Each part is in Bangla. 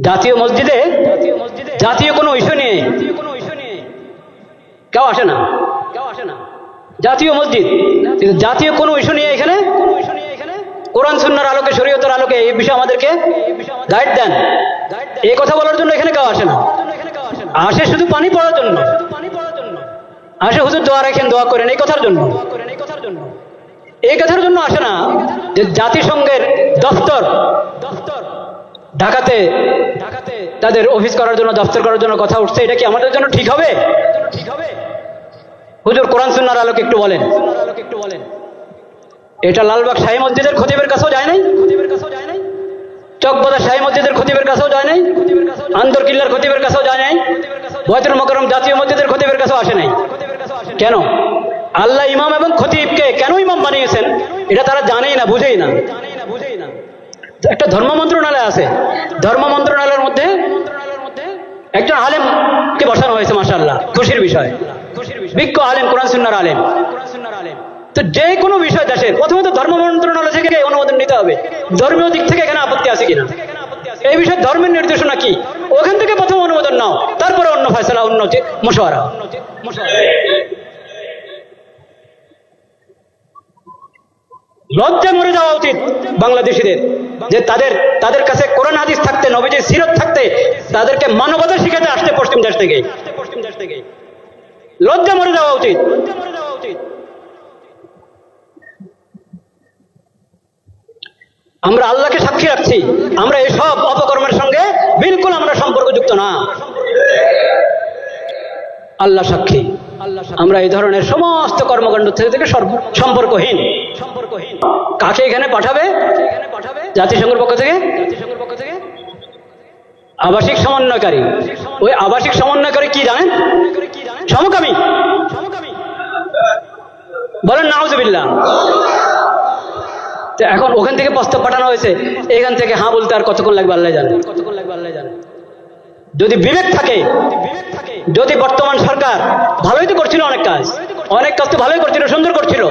জাতীয় মসজিদে জাতীয় কোনো ইস্যু নিয়ে কেউ আসে না। জাতীয় মসজিদ জাতীয় কোনো ইস্যু নিয়ে এখানে কোরআন সুন্নাহর আলোকে শরীয়তের আলোকে এই বিষয়ে আমাদেরকে গাইড দেন, এই কথা বলার জন্য এখানে কেউ আসে না। আসে শুধু পানি পড়ার জন্য, আসে হুজুর দোয়া রাখেন, দোয়া করেন, এই কথার জন্য। এই কথার জন্য আসে না যে জাতিসংঘের দপ্তর ঢাকাতে তাদের অফিস করার জন্য, দপ্তর করার জন্য কথা উঠছে, এটা কি আমাদের জন্য ঠিক হবে? হুজুর কোরআন সুন্নাহর আলোকে একটু বলেন। এটা লালবাগ শাহী মসজিদের খতিবের কাছেও যায় নাই, চকবাজার শাহী মসজিদের খতিবের কাছেও যায় নাই, আন্দরকিল্লার খতিবের কাছেও যায় নাই, বয়তুল মোকাররম জাতীয় মসজিদের খতিবের কাছেও আসে নাই। কেন? আল্লাহ ইমাম এবং খতিবকে কেন ইমাম বানিয়েছেন এটা তারা জানেই না, বুঝেই না। একটা ধর্ম মন্ত্রণালয় আছে, ধর্ম মন্ত্রণালয়ের মধ্যে একজন আলেমকে বসানো হয়েছে, মাশাআল্লাহ, খুশির বিষয়, বিজ্ঞ আলেম, কোরআন সুন্নাহর আলেম। তো যে কোনো বিষয় দেশের প্রথমত ধর্ম মন্ত্রণালয় থেকে অনুমোদন নিতে হবে, ধর্মীয় দিক থেকে এখানে আপত্তি আছে কিনা, এই বিষয়ে ধর্মের নির্দেশনা কি, ওখান থেকে প্রথম অনুমোদন নাও, তারপরে অন্য ফয়সালা, অন্য মশওয়ারা। লজ্জা মরে যাওয়া উচিত বাংলাদেশিদের যে তাদের কাছে কোরআন হাদিস থাকতে, নবীজির সিরত থাকতে, তাদেরকে মানবতা শিখাতে আসতে পশ্চিম দেশ থেকে। লজ্জা মরে যাওয়া উচিত। আমরা আল্লাহকে সাক্ষী রাখছি, আমরা এসব অপকর্মের সঙ্গে বিলকুল আমরা সম্পর্কযুক্ত না। আল্লাহ সাক্ষী, আমরা এই ধরনের সমস্ত কর্মকাণ্ড থেকে সম্পর্কহীন। কাকে এখানে পাঠাবে জাতিসংঘের পক্ষ থেকে? আবাসিক সমন্বয়কারী। ওই আবাসিক সমন্বয়কারী কি জানেন? সমকামী। বলেন নাউজুবিল্লাহ। এখন ওখান থেকে প্রস্তাব পাঠানো হয়েছে, এখান থেকে হ্যাঁ বলতে আর কতক্ষণ লাগবে আল্লাহ জানে। যদি বিবেক থাকে, যদি বর্তমান সরকার ভালোই তো করছিল, অনেক কাজ তো ভালোই করছিল, সুন্দর করছিল,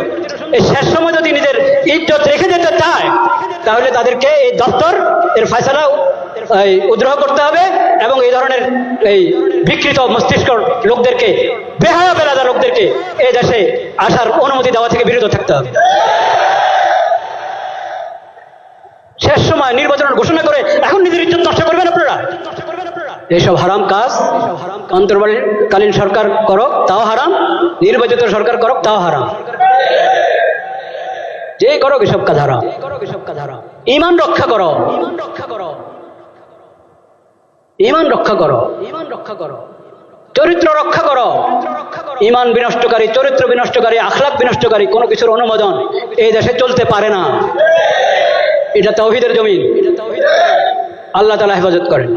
এই শেষ সময় যদি নিজের ইজ্জত রেখে যেতে চায় তাহলে তাদেরকে এই দপ্তর এর ফয়সালা উদ্রহ করতে হবে এবং এই ধরনের এই বিকৃত মস্তিষ্ক লোকদেরকে, বেহায়া বেলাদা লোকদেরকে এই দেশে আসার অনুমতি দেওয়া থেকে বিরত থাকতে হবে। শেষ সময় নির্বাচনের ঘোষণা করে এখন নিজের ইজ্জত নষ্ট করবেন আপনারা। এইসব হারাম কাজ অন্তর্বর্তীকালীন সরকার করক তাও হারাম, নির্বাচিত সরকার করক তাও হারাম, যে করক এসব কাজ হারাম। ঈমান রক্ষা করো, ঈমান রক্ষা করো, চরিত্র রক্ষা করো। ঈমান বিনষ্টকারী, চরিত্র বিনষ্টকারী, আখলাক বিনষ্টকারী কোনো কিছুর অনুমোদন এই দেশে চলতে পারে না। এটা তাওহীদের জমিন। আল্লাহ তাআলা হেফাজত করেন।